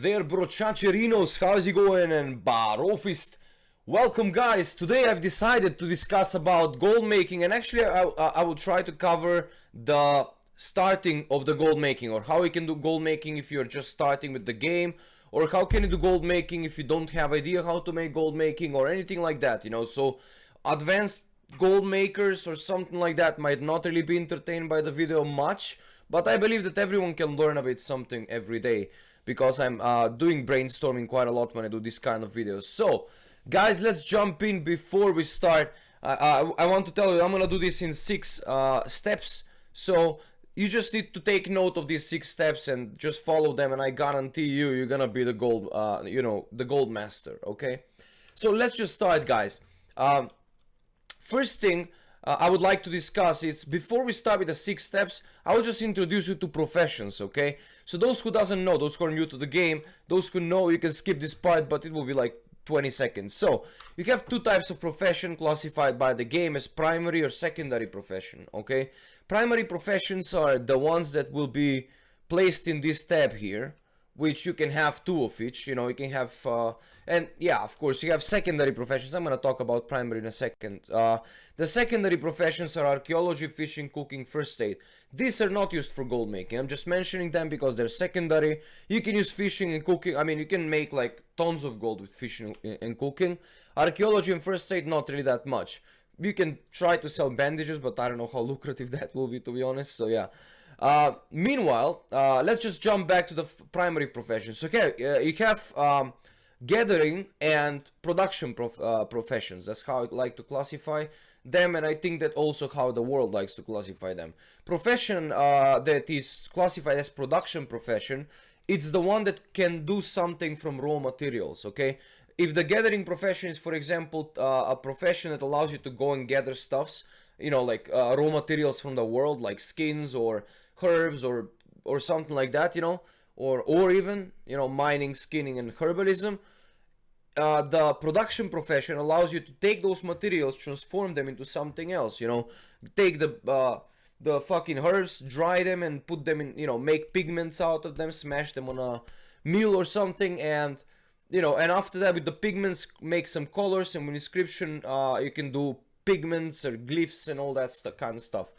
there, brochacherinos, how's it going? And Barofist. Welcome, guys. Today I've decided to discuss about gold making, and actually I will try to cover the starting of the gold making, or how you can do gold making if you're just starting with the game, or how can you do gold making if you don't have idea how to make gold making or anything like that, you know. So advanced gold makers or something like that might not really be entertained by the video much, but I believe that everyone can learn a bit something every day, because I'm doing brainstorming quite a lot when I do this kind of videos. So guys, let's jump in. Before we start, I want to tell you I'm gonna do this in 6 steps, so you just need to take note of these 6 steps and just follow them, and I guarantee you're gonna be the gold, the gold master. Okay, so let's just start, guys. First thing I would like to discuss is, before we start with the 6 steps, I will just introduce you to professions, okay? So those who doesn't know, those who are new to the game, those who know, you can skip this part, but it will be like 20 seconds. So you have 2 types of profession classified by the game as primary or secondary profession, okay? Primary professions are the ones that will be placed in this tab here, which you can have 2 of each, you know. You can have and yeah, of course you have secondary professions. I'm gonna talk about primary in a second. The secondary professions are archaeology, fishing, cooking, first aid. These are not used for gold making. I'm just mentioning them because they're secondary. You can use fishing and cooking. I mean, you can make like tons of gold with fishing and cooking. Archaeology and first aid, not really that much. You can try to sell bandages, but I don't know how lucrative that will be, to be honest. So yeah. Meanwhile, let's just jump back to the primary professions. Okay, you have gathering and production professions. That's how I like to classify them, and I think that also how the world likes to classify them. Profession that is classified as production profession, it's the one that can do something from raw materials, okay? If the gathering profession is, for example, a profession that allows you to go and gather stuffs, you know, like raw materials from the world, like skins or herbs or something like that, you know, or even, you know, mining, skinning, and herbalism. The production profession allows you to take those materials, transform them into something else, you know. Take the fucking herbs, dry them, and put them in, you know, make pigments out of them, smash them on a mill or something, and, you know, and after that with the pigments make some colors, and with inscription you can do pigments or glyphs and all that kind of stuff.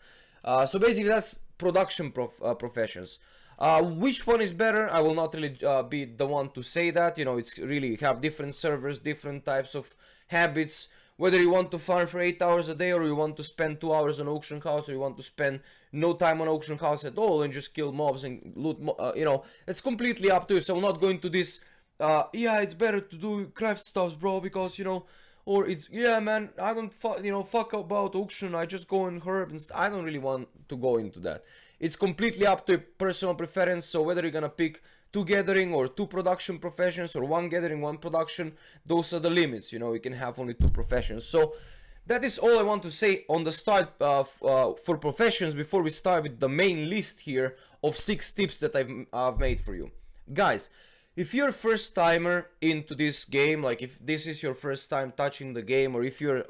So basically that's production professions. Which one is better? I will not really be the one to say that. You know, it's really, you have different servers, different types of habits. Whether you want to farm for 8 hours a day, or you want to spend 2 hours on auction house, or you want to spend no time on auction house at all and just kill mobs and loot, you know, it's completely up to you. So I'm not going to this, yeah, it's better to do craft stuffs, bro, because, you know, or it's, yeah, man, I don't fuck about auction, I just go in herb and I don't really want to go into that. It's completely up to personal preference. So whether you're gonna pick 2 gathering or 2 production professions, or 1 gathering, 1 production, those are the limits, you know. You can have only 2 professions. So that is all I want to say on the start for professions, before we start with the main list here of 6 tips that I've made for you. Guys, if you're a first timer into this game, like if this is your first time touching the game, or if you're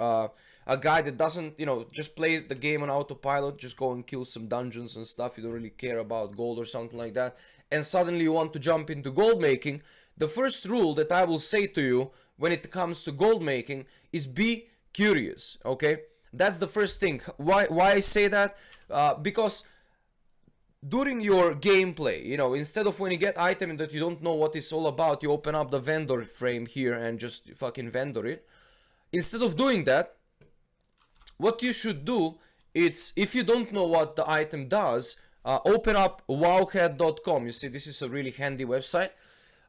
a guy that doesn't, you know, just plays the game on autopilot, just go and kill some dungeons and stuff, you don't really care about gold or something like that, and suddenly you want to jump into gold making, the first rule that I will say to you when it comes to gold making is be curious, okay? That's the first thing. Why I say that? Because during your gameplay, you know, instead of when you get item that you don't know what it's all about, you open up the vendor frame here and just fucking vendor it. Instead of doing that, what you should do is, if you don't know what the item does, open up Wowhead.com. You see, this is a really handy website.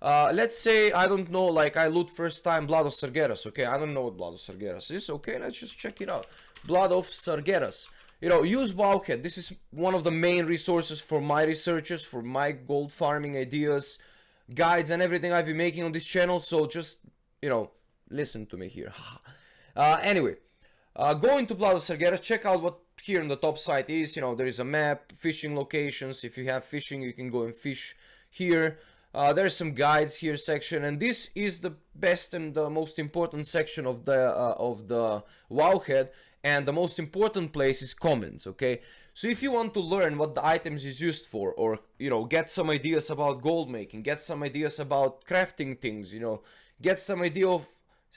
Let's say, I don't know, like I loot first time Blood of Sargeras, okay? I don't know what Blood of Sargeras is, okay? Let's just check it out. Blood of Sargeras. You know, use Wowhead. This is one of the main resources for my researchers, for my gold farming ideas, guides, and everything I've been making on this channel. So just, you know, listen to me here. Anyway, go into Blood of Sargeras, check out what here on the top side is. You know, there is a map, fishing locations. If you have fishing, you can go and fish here. There's some guides here section, and this is the best and the most important section of the Wowhead, and the most important place is comments, okay? So if you want to learn what the items is used for, or, you know, get some ideas about gold making, get some ideas about crafting things, you know, get some idea of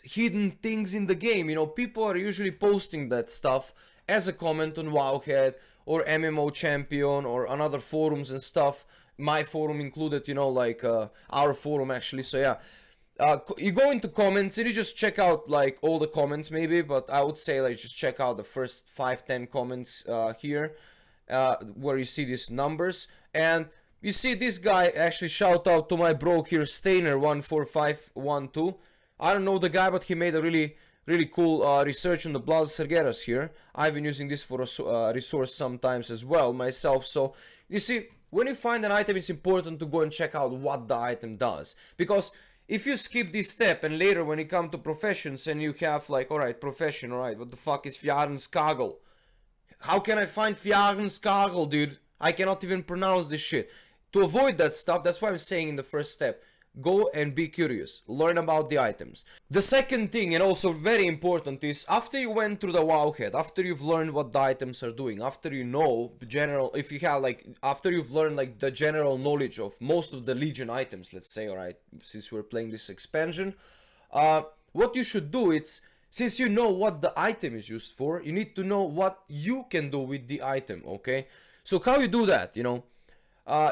hidden things in the game, you know, people are usually posting that stuff as a comment on Wowhead or MMO Champion or on other forums and stuff, my forum included, you know, like our forum actually. So yeah, you go into comments and you just check out like all the comments maybe, but I would say like just check out the first 5-10 comments here, where you see these numbers, and you see this guy. Actually, shout out to my bro here, Stainer14512. I don't know the guy, but he made a really cool research on the Blood of Sargeras here. I've been using this for a resource sometimes as well myself. So you see, when you find an item, it's important to go and check out what the item does, because if you skip this step and later when you come to professions and you have like, alright, profession, alright, what the fuck is Fjärdenskagel? How can I find Fjärdenskagel, dude? I cannot even pronounce this shit. To avoid that stuff, that's why I'm saying in the first step, go and be curious, learn about the items. The second thing, and also very important, is after you went through the Wowhead, after you've learned what the items are doing, after you know the general, if you have like, after you've learned like the general knowledge of most of the Legion items, let's say, alright, since we're playing this expansion, what you should do is, since you know what the item is used for, you need to know what you can do with the item, okay? So how you do that, you know?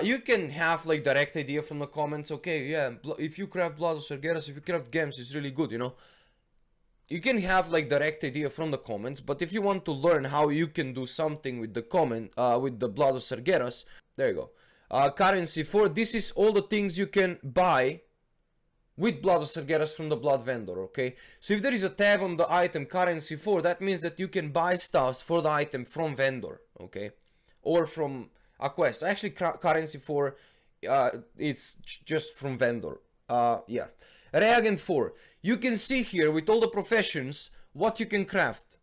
You can have like direct idea from the comments. Okay, yeah, if you craft Blood of Sargeras, if you craft gems, it's really good, you know. You can have like direct idea from the comments, but if you want to learn how you can do something with the comment, with the Blood of Sargeras, there you go. Currency 4, this is all the things you can buy with Blood of Sargeras from the Blood Vendor, okay? So if there is a tab on the item currency 4, that means that you can buy stuffs for the item from vendor, okay? Or from a quest. Actually, currency 4, it's just from vendor. Yeah. Reagent 4. You can see here with all the professions what you can craft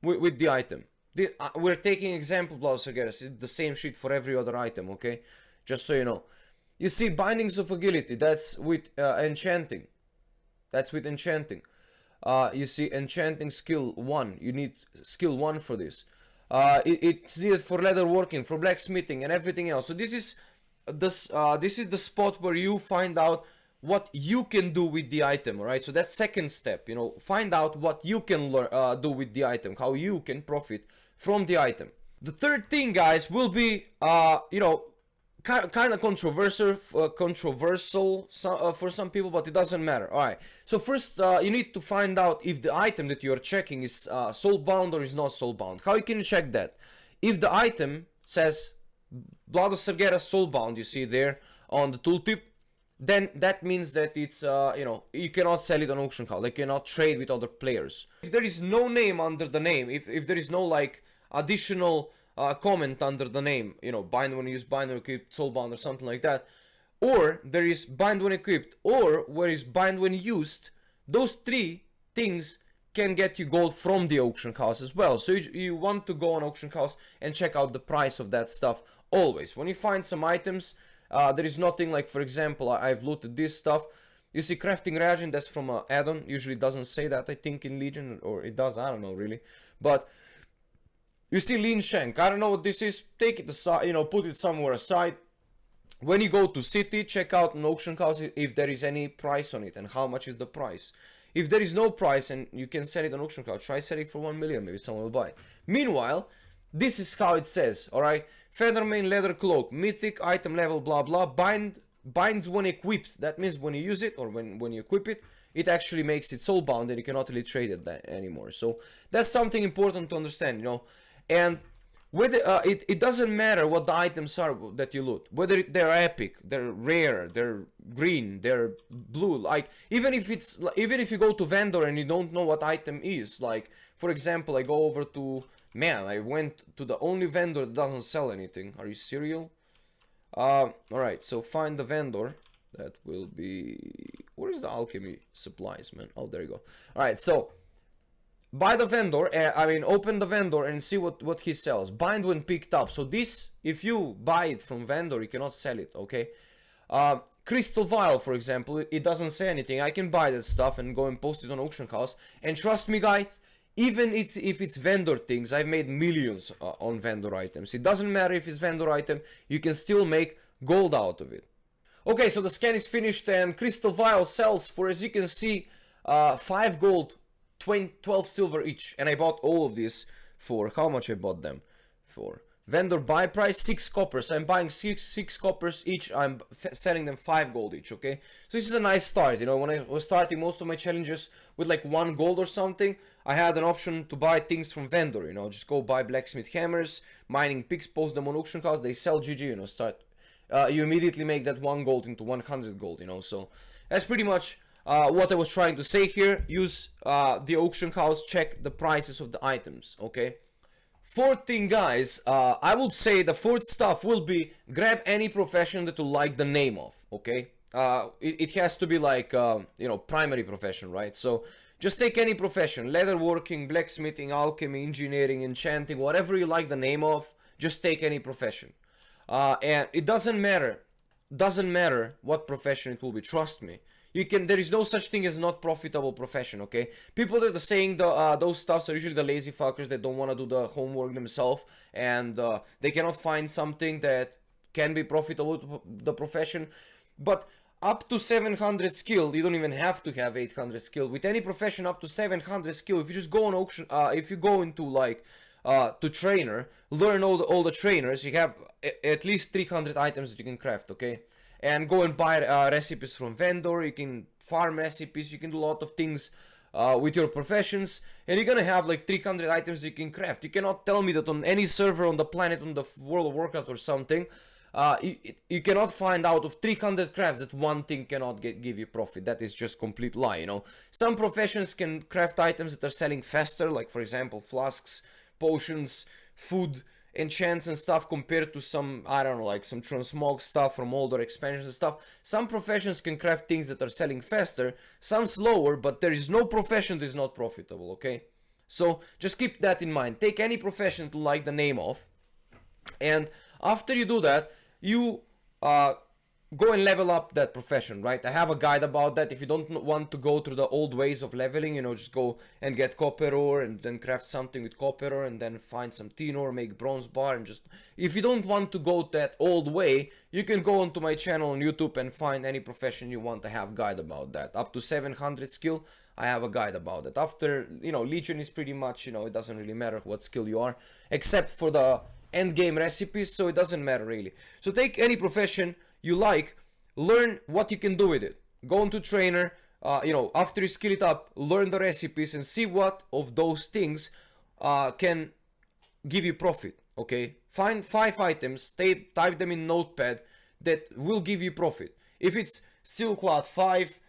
with the item. We're taking example Blood of Sargeras. It's the same shit for every other item, okay? Just so you know. You see Bindings of Agility. That's with enchanting. That's with enchanting. You see Enchanting skill 1. You need skill 1 for this. It's needed for leatherworking, for blacksmithing, and everything else. So this is the spot where you find out what you can do with the item, alright? So that's second step, you know, find out what you can do with the item, how you can profit from the item. The third thing, guys, will be, you know, kind of controversial for some people, but it doesn't matter. Alright, so first you need to find out if the item that you're checking is soulbound or is not soulbound. How you can check that? If the item says Blood of Sargeras soulbound, you see there on the tooltip, then that means that it's, you know, you cannot sell it on auction house, you cannot trade with other players. If there is no name under the name, if there is no like additional comment under the name, you know, bind when used, bind when equipped, soulbound or something like that, or there is bind when equipped, or where is bind when used, those three things can get you gold from the auction house as well. So you want to go on auction house and check out the price of that stuff always. When you find some items, there is nothing like, for example, I've looted this stuff. You see crafting reagent, that's from Addon. Usually doesn't say that, I think, in Legion, or it does, I don't know really. But you see lean shank, I don't know what this is, take it aside, you know, put it somewhere aside. When you go to city, check out an auction house if there is any price on it and how much is the price. If there is no price and you can sell it on auction house, try selling it for 1 million, maybe someone will buy it. Meanwhile, this is how it says, alright? Feathermane leather cloak, mythic, item level, blah blah, binds when equipped. That means when you use it or when you equip it, it actually makes it soulbound and you cannot really trade it anymore. So that's something important to understand, you know. And with it doesn't matter what the items are that you loot, whether they're epic, they're rare, they're green, they're blue. Like even if you go to vendor and you don't know what item is, like for example, I go over to, man, I went to the only vendor that doesn't sell anything. Are you serial? Alright, so find the vendor. That will be, where is the alchemy supplies, man? Oh, there you go. Alright, so buy the vendor, open the vendor and see what he sells. Bind when picked up. So this, if you buy it from vendor, you cannot sell it, okay? Crystal vial, for example, it doesn't say anything. I can buy that stuff and go and post it on auction house. And trust me, guys, Even if it's vendor things, I've made millions on vendor items. It doesn't matter if it's vendor item, you can still make gold out of it. Okay, so the scan is finished and Crystal Vial sells for, as you can see, 5 gold, 12 silver each. And I bought all of these for, how much I bought them for? Vendor buy price 6 coppers. I'm buying 6 coppers each. I'm selling them 5 gold each, okay? So this is a nice start, you know. When I was starting most of my challenges with like 1 gold or something, I had an option to buy things from vendor, you know. Just go buy blacksmith hammers, mining picks, post them on auction house, they sell GG, you know, start. You immediately make that 1 gold into 100 gold, you know. So that's pretty much what I was trying to say here. Use the auction house, check the prices of the items, okay? Fourth thing, guys, I would say the fourth stuff will be grab any profession that you like the name of, okay? It has to be like, you know, primary profession, right? So just take any profession, leatherworking, blacksmithing, alchemy, engineering, enchanting, whatever you like the name of, just take any profession. And it doesn't matter what profession it will be, trust me. There is no such thing as not profitable profession, okay? People that are saying those stuffs are usually the lazy fuckers that don't want to do the homework themselves, and they cannot find something that can be profitable to the profession. But up to 700 skill, you don't even have to have 800 skill. With any profession up to 700 skill, if you just go on auction, if you go into like to trainer, learn all the trainers, you have at least 300 items that you can craft, okay? And go and buy recipes from vendor, you can farm recipes, you can do a lot of things with your professions, and you're gonna have like 300 items that you can craft. You cannot tell me that on any server on the planet, on the World of Warcraft or something, you cannot find out of 300 crafts that one thing cannot give you profit. That is just complete lie, you know. Some professions can craft items that are selling faster, like for example flasks, potions, food, enchants and stuff, compared to some, I don't know, like some transmog stuff from older expansions and stuff. Some professions can craft things that are selling faster, some slower, but there is no profession that is not profitable, okay? So just keep that in mind. Take any profession to like the name of, and after you do that, you go and level up that profession, right? I have a guide about that. If you don't want to go through the old ways of leveling, you know, just go and get copper ore and then craft something with copper ore and then find some tin ore, make bronze bar, and just... If you don't want to go that old way, you can go onto my channel on YouTube and find any profession you want. I have guide about that. Up to 700 skill, I have a guide about it. After, you know, Legion is pretty much, you know, it doesn't really matter what skill you are, except for the end game recipes, so it doesn't matter really. So take any profession you like, learn what you can do with it. Go into trainer, you know, after you skill it up, learn the recipes and see what of those things can give you profit, okay? Find 5 items, type them in notepad that will give you profit. If it's silkcloth 5,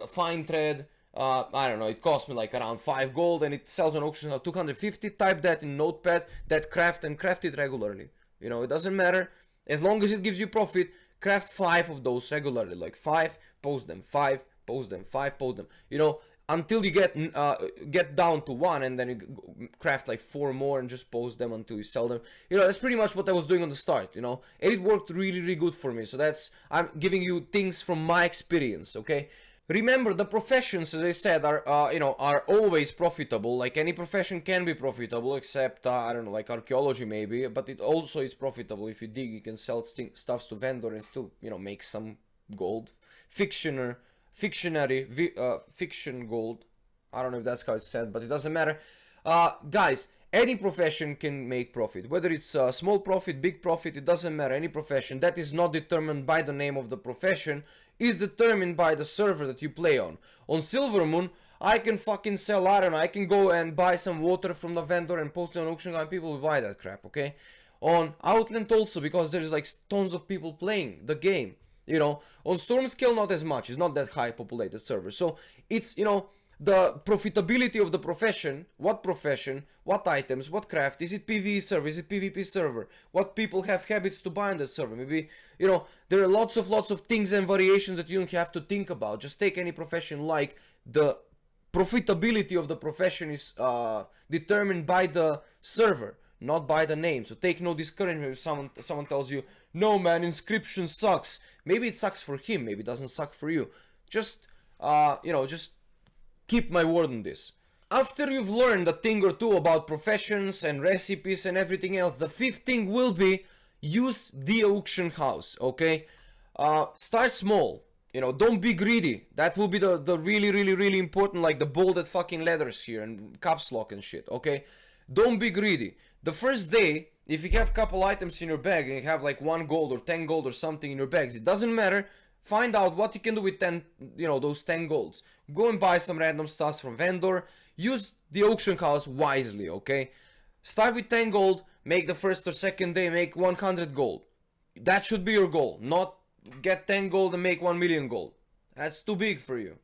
fine thread, I don't know, it cost me like around 5 gold and it sells on auction at 250, type that in notepad, that craft, and craft it regularly. You know, it doesn't matter, as long as it gives you profit. Craft 5 of those regularly, like 5, post them, 5, post them, 5, post them, you know, until you get down to 1, and then you craft like 4 more and just post them until you sell them. You know, that's pretty much what I was doing on the start, you know, and it worked really, really good for me. So that's, I'm giving you things from my experience, okay? Remember, the professions, as I said, are, you know, are always profitable. Like, any profession can be profitable, except, I don't know, like archaeology maybe, but it also is profitable. If you dig, you can sell stuffs to vendor and still, you know, make some gold. Fiction gold. I don't know if that's how it's said, but it doesn't matter. Guys, any profession can make profit. Whether it's small profit, big profit, it doesn't matter. Any profession that is not determined by the name of the profession is determined by the server that you play on. On Silvermoon, I can fucking sell, I don't know, I can go and buy some water from the vendor and post it on auction and people will buy that crap, okay? On Outland also, because there's like tons of people playing the game, you know. On Stormscale, not as much, it's not that high populated server. So it's, you know, the profitability of the profession, what items, what craft, is it PvE server, is it PvP server, what people have habits to buy on that server, maybe, you know, there are lots of things and variations that you don't have to think about. Just take any profession, like, the profitability of the profession is determined by the server, not by the name. So take no discouragement if someone tells you, no man, inscription sucks. Maybe it sucks for him, maybe it doesn't suck for you. Just, you know, just keep my word on this. After you've learned a thing or two about professions and recipes and everything else, the fifth thing will be use the auction house, okay? Start small, you know, don't be greedy. That will be the really important, like the bolded fucking letters here and caps lock and shit, okay? Don't be greedy. The first day, if you have a couple items in your bag and you have like 1 gold or 10 gold or something in your bags, it doesn't matter. Find out what you can do with 10, you know, those 10 golds. Go and buy some random stuff from vendor. Use the auction house wisely, okay? Start with 10 gold, make the first or second day, make 100 gold. That should be your goal, not get 10 gold and make 1 million gold. That's too big for you.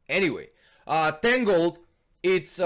Anyway, 10 gold, it's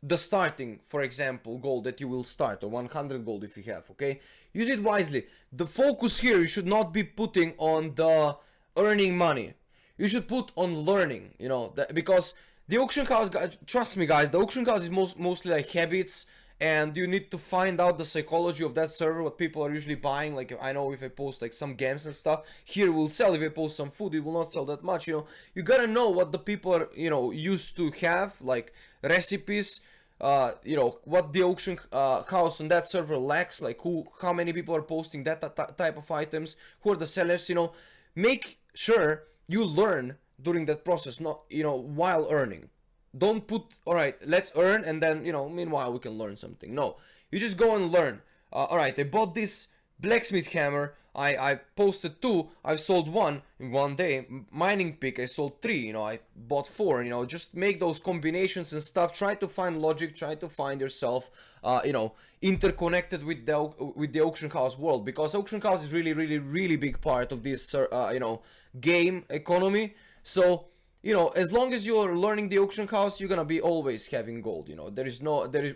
the starting, for example, gold that you will start, or 100 gold if you have, okay? Use it wisely. The focus here, you should not be putting on the earning money. You should put on learning, you know, because the auction house, trust me guys, the auction house is mostly like habits, and you need to find out the psychology of that server, what people are usually buying. Like, I know if I post like some games and stuff, here it will sell. If I post some food, it will not sell that much, you know. You gotta know what the people are, you know, used to have, like recipes, you know, what the auction house on that server lacks, like how many people are posting that type of items, who are the sellers, you know. Make sure you learn during that process, not, you know, while earning. Don't put, alright, let's earn and then, you know, meanwhile we can learn something. No, you just go and learn. Alright, I bought this blacksmith hammer, I posted 2, I sold 1 in 1 day. Mining pick, I sold 3, you know, I bought 4, you know, just make those combinations and stuff. Try to find logic, try to find yourself, you know, interconnected with the auction house world, because auction house is really big part of this, you know, game economy. So, you know, as long as you're learning the auction house, you're gonna be always having gold, you know. There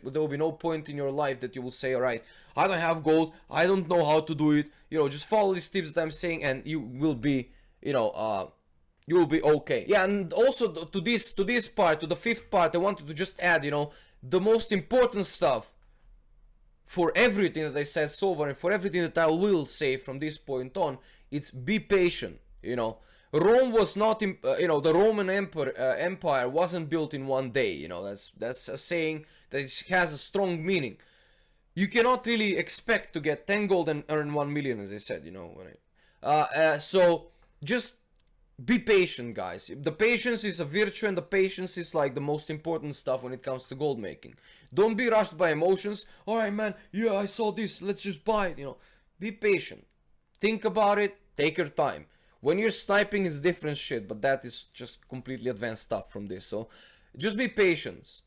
will be no point in your life that you will say, alright, I don't have gold, I don't know how to do it, you know. Just follow these tips that I'm saying and you will be, you know, you will be okay. Yeah, and also to this part, to the fifth part, I wanted to just add, you know, the most important stuff for everything that I said so far and for everything that I will say from this point on, it's be patient, you know. Rome was not, you know, the Roman Empire wasn't built in 1 day, you know. That's a saying that has a strong meaning. You cannot really expect to get 10 gold and earn 1 million, as I said, you know. So just be patient, guys. The patience is a virtue, and the patience is like the most important stuff when it comes to gold making. Don't be rushed by emotions. Alright, man, yeah, I saw this, let's just buy it, you know. Be patient. Think about it, take your time. When you're sniping, it's different shit, but that is just completely advanced stuff from this. So just be patient.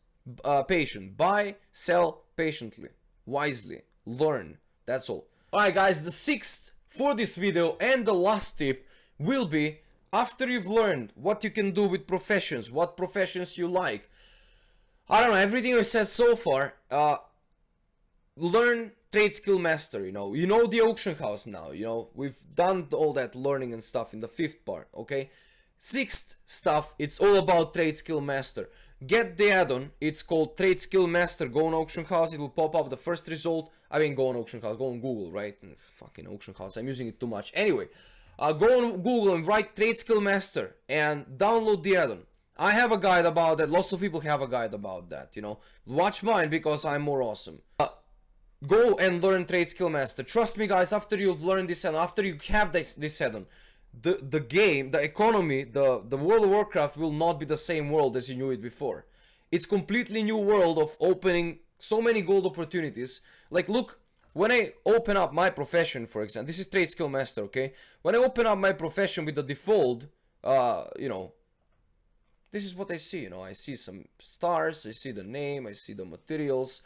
Buy, sell patiently, wisely, learn. That's all. Alright guys, the sixth for this video and the last tip will be, after you've learned what you can do with professions, what professions you like, I don't know, everything I said so far, learn TradeSkillMaster, you know the auction house now, you know, we've done all that learning and stuff in the fifth part, okay? Sixth stuff, it's all about TradeSkillMaster. Get the add-on, it's called TradeSkillMaster. Go on auction house, it will pop up the first result. I mean, go on auction house, go on Google, right? Fucking auction house, I'm using it too much. Anyway, go on Google and write TradeSkillMaster and download the add-on. I have a guide about that, lots of people have a guide about that, you know. Watch mine because I'm more awesome. Go and learn TradeSkillMaster. Trust me guys, after you've learned this and after you have this add-on, the game, the economy, the World of Warcraft will not be the same world as you knew it before. It's completely new world of opening so many gold opportunities. Like, look, when I open up my profession, for example, this is TradeSkillMaster, okay? When I open up my profession with the default, you know, this is what I see, you know. I see some stars, I see the name, I see the materials.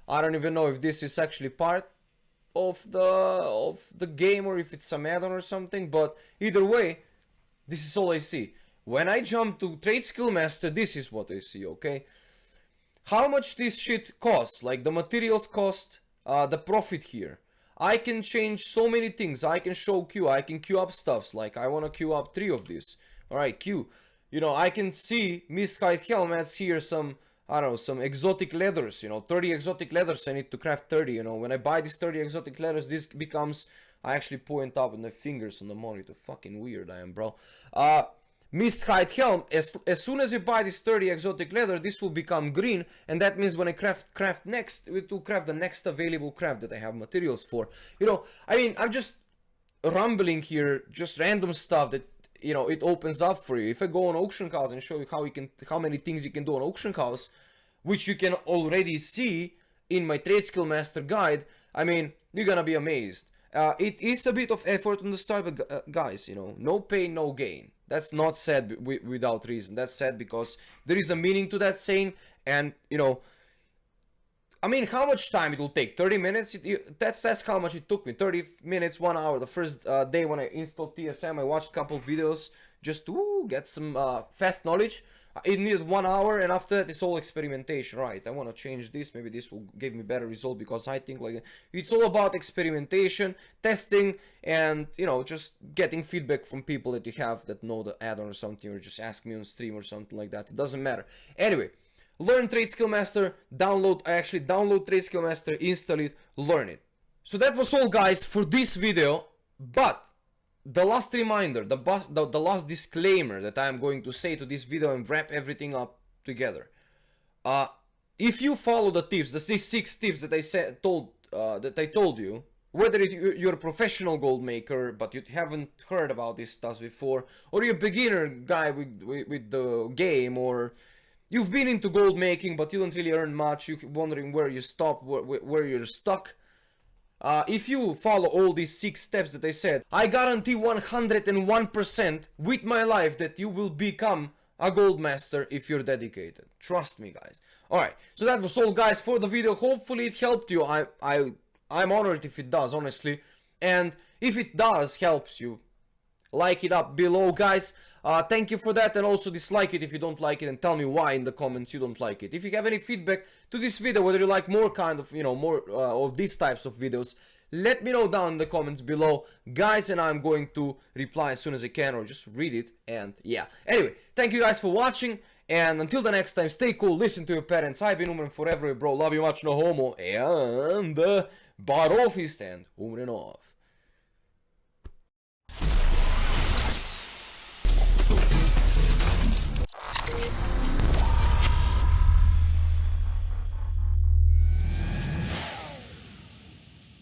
I don't even know if this is actually part of the game or if it's some add-on or something, but either way, this is all I see. When I jump to TradeSkillMaster, this is what I see, okay? How much this shit costs, like the materials cost, the profit here. I can change so many things. I can show queue, I can queue up stuffs, like I want to queue up 3 of these. Alright, queue. You know, I can see Mistkite helmets here, some, I don't know, some exotic leathers, you know, 30 exotic leathers, I need to craft 30, you know. When I buy these 30 exotic leathers, this becomes, I actually point up with my fingers on the monitor, fucking weird I am, bro. Misthide Helm, as soon as you buy this 30 exotic leather, this will become green, and that means when I craft next, it will craft the next available craft that I have materials for. You know, I mean, I'm just rambling here, just random stuff that, you know, it opens up for you. If I go on auction house and show you how many things you can do on auction house, which you can already see in my TradeSkillMaster guide, I mean, you're gonna be amazed. It is a bit of effort on the start, but guys, you know, no pain, no gain. That's not said without reason. That's said because there is a meaning to that saying, and, you know, I mean, how much time it will take? 30 minutes? That's how much it took me. 30 minutes, 1 hour. The first day when I installed TSM, I watched a couple of videos just to get some fast knowledge. It needed 1 hour, and after that it's all experimentation. Right, I want to change this, maybe this will give me better result, because I think like it's all about experimentation, testing, and, you know, just getting feedback from people that you have that know the add-on or something, or just ask me on stream or something like that. It doesn't matter. Anyway, learn TradeSkillMaster, I actually download TradeSkillMaster, install it, learn it. So that was all, guys, for this video, but the last reminder, the last disclaimer that I am going to say to this video and wrap everything up together. If you follow the tips, these 6 tips that I told you, whether you're a professional gold maker but you haven't heard about this stuff before, or you're a beginner guy with the game, or you've been into gold making but you don't really earn much, you're wondering where you stop, where you're stuck. If you follow all these 6 steps that I said, I guarantee 101% with my life that you will become a gold master if you're dedicated. Trust me, guys. Alright, so that was all, guys, for the video. Hopefully it helped you. I'm honored if it does, honestly. And if it does helps you, like it up below, guys. Thank you for that, and also dislike it if you don't like it, and tell me why in the comments you don't like it. If you have any feedback to this video, whether you like more kind of, you know, more of these types of videos, let me know down in the comments below, guys, and I'm going to reply as soon as I can, or just read it. And yeah, anyway, thank you guys for watching, and until the next time, stay cool, listen to your parents. I've been Umren forever, bro. Love you much, no homo, and Barofist, and Umren off.